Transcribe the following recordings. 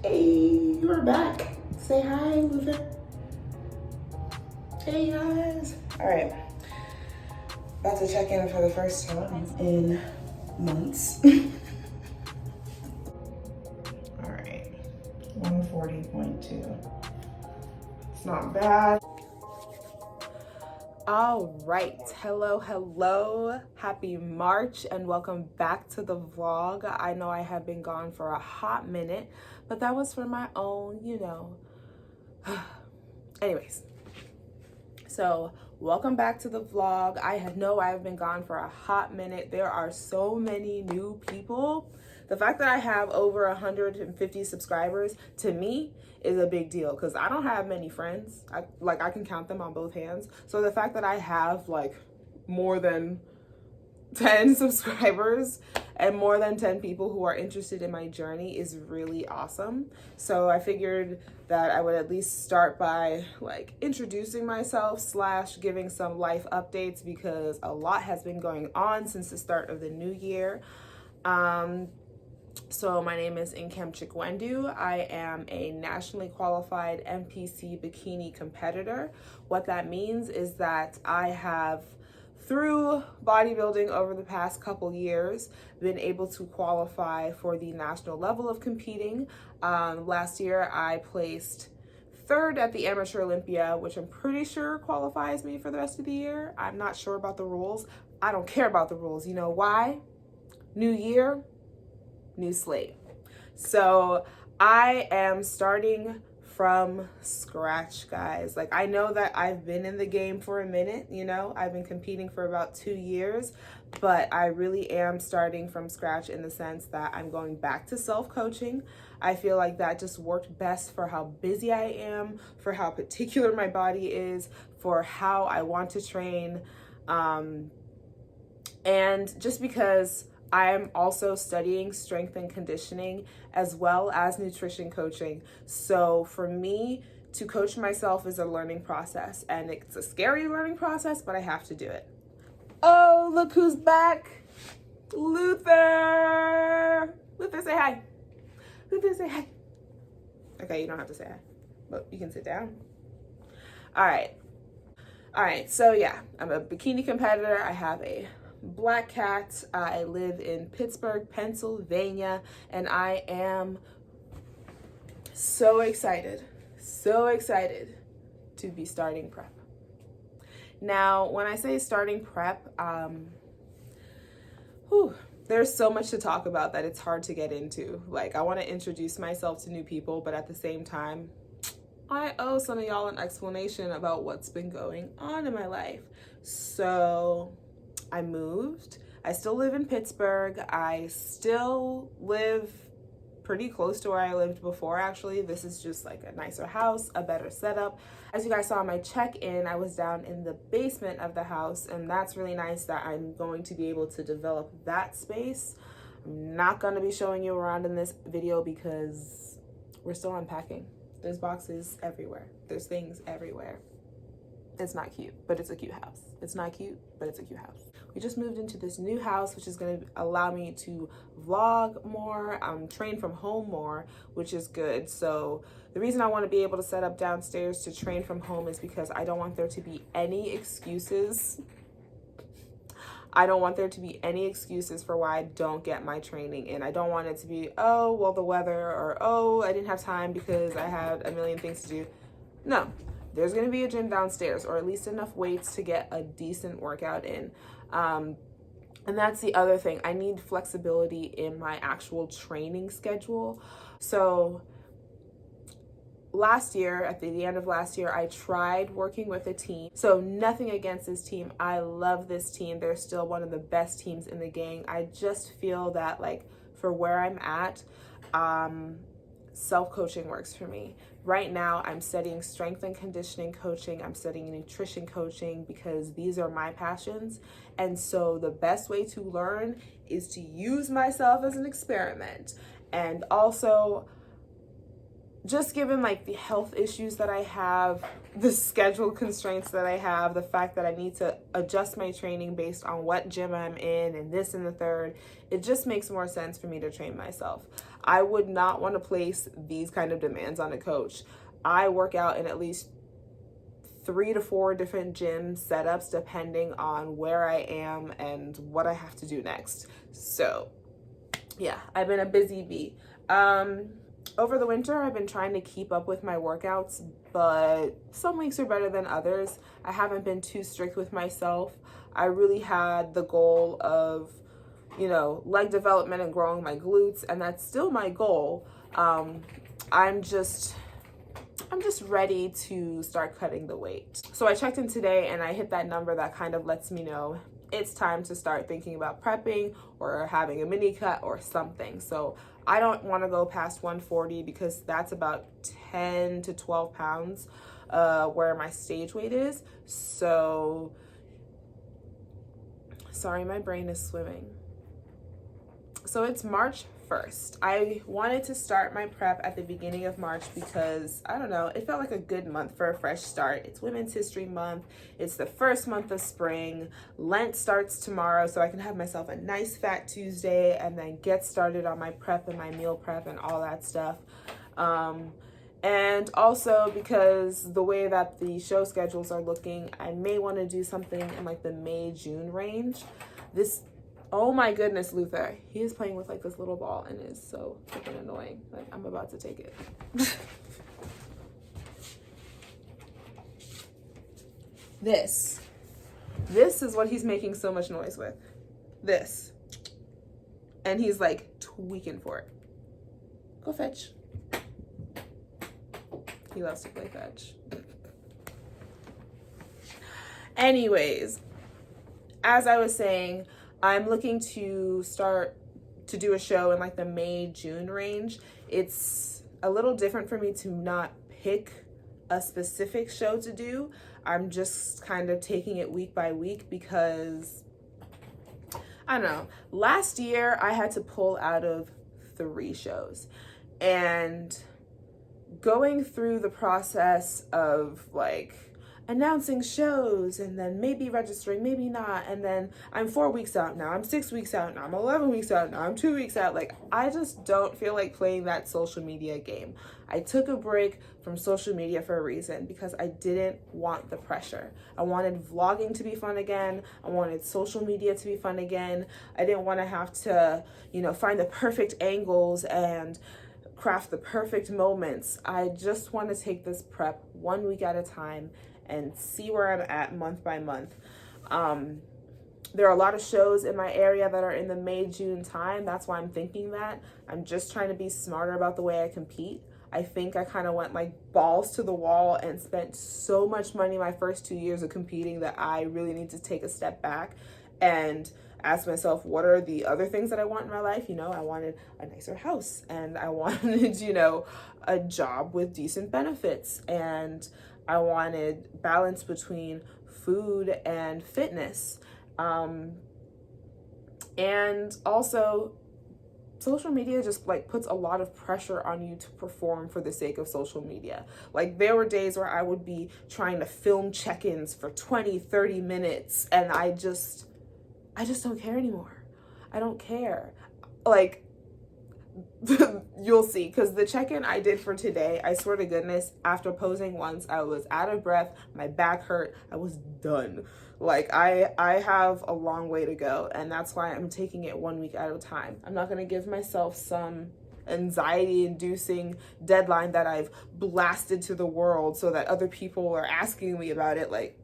Hey, we're back. Say hi, Luther. Hey guys. All right, about to check in for the first time in months. All right, 140.2. It's not bad. All right, hello, happy March and welcome back to the vlog. I know I have been gone for a hot minute, but that was for my own, anyways. So welcome back to the vlog. I've been gone for a hot minute. There are so many new people. The fact that I have over 150 subscribers to me is a big deal because I don't have many friends. I can count them on both hands. So the fact that I have like more than 10 subscribers and more than 10 people who are interested in my journey is really awesome. So I figured that I would at least start by like introducing myself / giving some life updates because a lot has been going on since the start of the new year. So my name is Nkem. I am a nationally qualified NPC bikini competitor. What that means is that I have, through bodybuilding over the past couple years, been able to qualify for the national level of competing. Last year I placed third at the Amateur Olympia, which I'm pretty sure qualifies me for the rest of the year. I'm not sure about the rules. I don't care about the rules. You know why? New year, new slate. So I am starting from scratch, guys. Like, I know that I've been in the game for a minute, I've been competing for about 2 years, but I really am starting from scratch in the sense that I'm going back to self-coaching. I feel like that just worked best for how busy I am, for how particular my body is, for how I want to train, and just because I'm also studying strength and conditioning as well as nutrition coaching. So for me, to coach myself is a learning process, and it's a scary learning process, but I have to do it. Oh, look who's back. Luther. Luther, say hi. Luther, say hi. Okay, you don't have to say hi, but you can sit down. All right, so yeah, I'm a bikini competitor. I have a black cat. I live in Pittsburgh, Pennsylvania, and I am so excited to be starting prep. Now, when I say starting prep, there's so much to talk about that it's hard to get into. Like, I want to introduce myself to new people, but at the same time, I owe some of y'all an explanation about what's been going on in my life. So I moved. I still live in Pittsburgh. I still live pretty close to where I lived before, actually. This is just like a nicer house, a better setup. As you guys saw in my check-in, I was down in the basement of the house, and that's really nice that I'm going to be able to develop that space. I'm not going to be showing you around in this video because we're still unpacking. There's boxes everywhere. There's things everywhere. It's not cute, but it's a cute house. It's not cute, but it's a cute house. We just moved into this new house, which is going to allow me to vlog more, train from home more, which is good. So the reason I want to be able to set up downstairs to train from home is because I don't want there to be any excuses. I don't want there to be any excuses for why I don't get my training in. I don't want it to be, oh, well, the weather, or oh, I didn't have time because I had a million things to do. No. There's going to be a gym downstairs, or at least enough weights to get a decent workout in. And that's the other thing. I need flexibility in my actual training schedule. So last year, at the end of last year, I tried working with a team. So nothing against this team. I love this team. They're still one of the best teams in the gang. I just feel that, like, for where I'm at, self-coaching works for me. Right now, I'm studying strength and conditioning coaching. I'm studying nutrition coaching because these are my passions. And so the best way to learn is to use myself as an experiment. And also, just given like the health issues that I have, the schedule constraints that I have, the fact that I need to adjust my training based on what gym I'm in and this and the third, it just makes more sense for me to train myself. I would not want to place these kind of demands on a coach. I work out in at least 3 to 4 different gym setups depending on where I am and what I have to do next. So yeah, I've been a busy bee. Over the winter, I've been trying to keep up with my workouts, but some weeks are better than others. I haven't been too strict with myself. I really had the goal of, you know, leg development and growing my glutes, and that's still my goal. I'm just ready to start cutting the weight. So I checked in today and I hit that number that kind of lets me know it's time to start thinking about prepping or having a mini cut or something. So I don't want to go past 140 because that's about 10 to 12 pounds where my stage weight is. So, sorry, my brain is swimming. So it's March 1st. I wanted to start my prep at the beginning of March because, I don't know, it felt like a good month for a fresh start. It's Women's History Month. It's the first month of spring. Lent starts tomorrow, so I can have myself a nice fat Tuesday and then get started on my prep and my meal prep and all that stuff. And also because the way that the show schedules are looking, I may want to do something in like the May-June range. Oh my goodness, Luther. He is playing with like this little ball and is so freaking annoying. Like, I'm about to take it. This is what he's making so much noise with. This. And he's like tweaking for it. Go fetch. He loves to play fetch. Anyways, as I was saying, I'm looking to start to do a show in like the May-June range. It's a little different for me to not pick a specific show to do. I'm just kind of taking it week by week because, I don't know, last year I had to pull out of 3 shows. And going through the process of like announcing shows and then maybe registering, maybe not, and then I'm 4 weeks out now, I'm 6 weeks out now, I'm 11 weeks out now, I'm 2 weeks out. Like, I just don't feel like playing that social media game. I took a break from social media for a reason, because I didn't want the pressure. I wanted vlogging to be fun again. I wanted social media to be fun again. I didn't want to have to, you know, find the perfect angles and craft the perfect moments. I just want to take this prep 1 week at a time and see where I'm at month by month. There are a lot of shows in my area that are in the May-June time. That's why I'm thinking that. I'm just trying to be smarter about the way I compete. I think I kind of went like balls to the wall and spent so much money my first 2 years of competing that I really need to take a step back and ask myself, what are the other things that I want in my life? You know, I wanted a nicer house, and I wanted, you know, a job with decent benefits, and I wanted balance between food and fitness. And also, social media just like puts a lot of pressure on you to perform for the sake of social media. Like, there were days where I would be trying to film check-ins for 20, 30 minutes, and I just don't care anymore. I don't care. Like, you'll see, because the check-in I did for today, I swear to goodness, after posing once, I was out of breath, my back hurt, I was done. Like, I have a long way to go, and that's why I'm taking it 1 week at a time. I'm not going to give myself some anxiety-inducing deadline that I've blasted to the world so that other people are asking me about it. Like,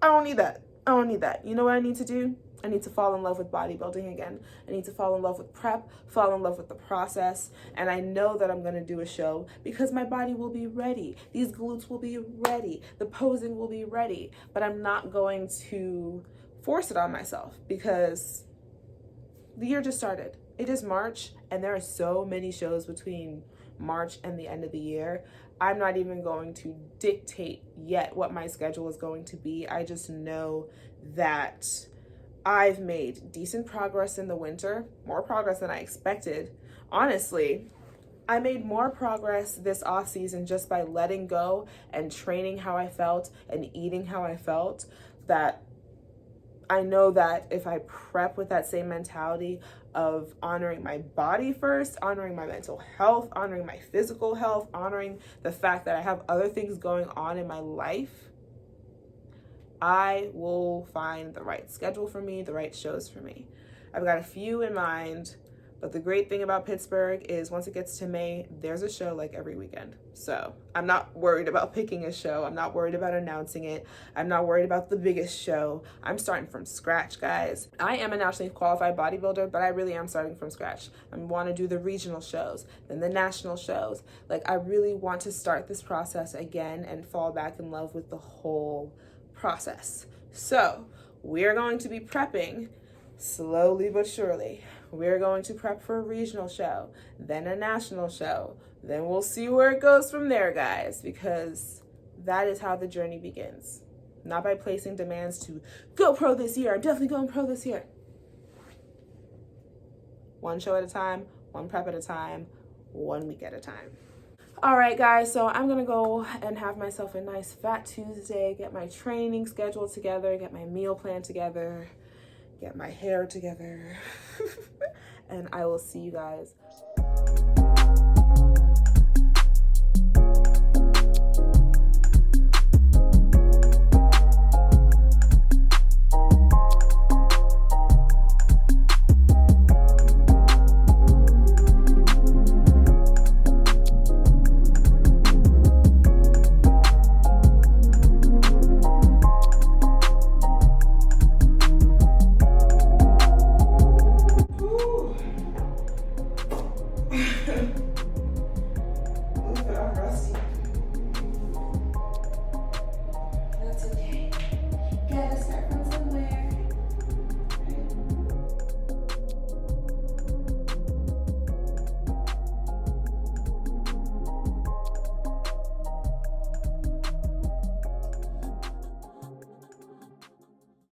I don't need that. I don't need that. You know what I need to do? I need to fall in love with bodybuilding again. I need to fall in love with prep, fall in love with the process. And I know that I'm going to do a show because my body will be ready. These glutes will be ready. The posing will be ready. But I'm not going to force it on myself because the year just started. It is March, and there are so many shows between March and the end of the year. I'm not even going to dictate yet what my schedule is going to be. I just know that I've made decent progress in the winter, more progress than I expected. Honestly, I made more progress this off season just by letting go and training how I felt and eating how I felt, that I know that if I prep with that same mentality of honoring my body first, honoring my mental health, honoring my physical health, honoring the fact that I have other things going on in my life, I will find the right schedule for me, the right shows for me. I've got a few in mind, but the great thing about Pittsburgh is once it gets to May, there's a show like every weekend. So I'm not worried about picking a show. I'm not worried about announcing it. I'm not worried about the biggest show. I'm starting from scratch, guys. I am a nationally qualified bodybuilder, but I really am starting from scratch. I want to do the regional shows, then the national shows. Like, I really want to start this process again and fall back in love with the whole process. So we're going to be prepping slowly but surely. We're going to prep for a regional show, then a national show. Then we'll see where it goes from there, guys, because that is how the journey begins. Not by placing demands to go pro this year. I'm definitely going pro this year. One show at a time, one prep at a time, 1 week at a time. All right, guys, so I'm gonna go and have myself a nice Fat Tuesday, get my training scheduled together, get my meal plan together, get my hair together, and I will see you guys.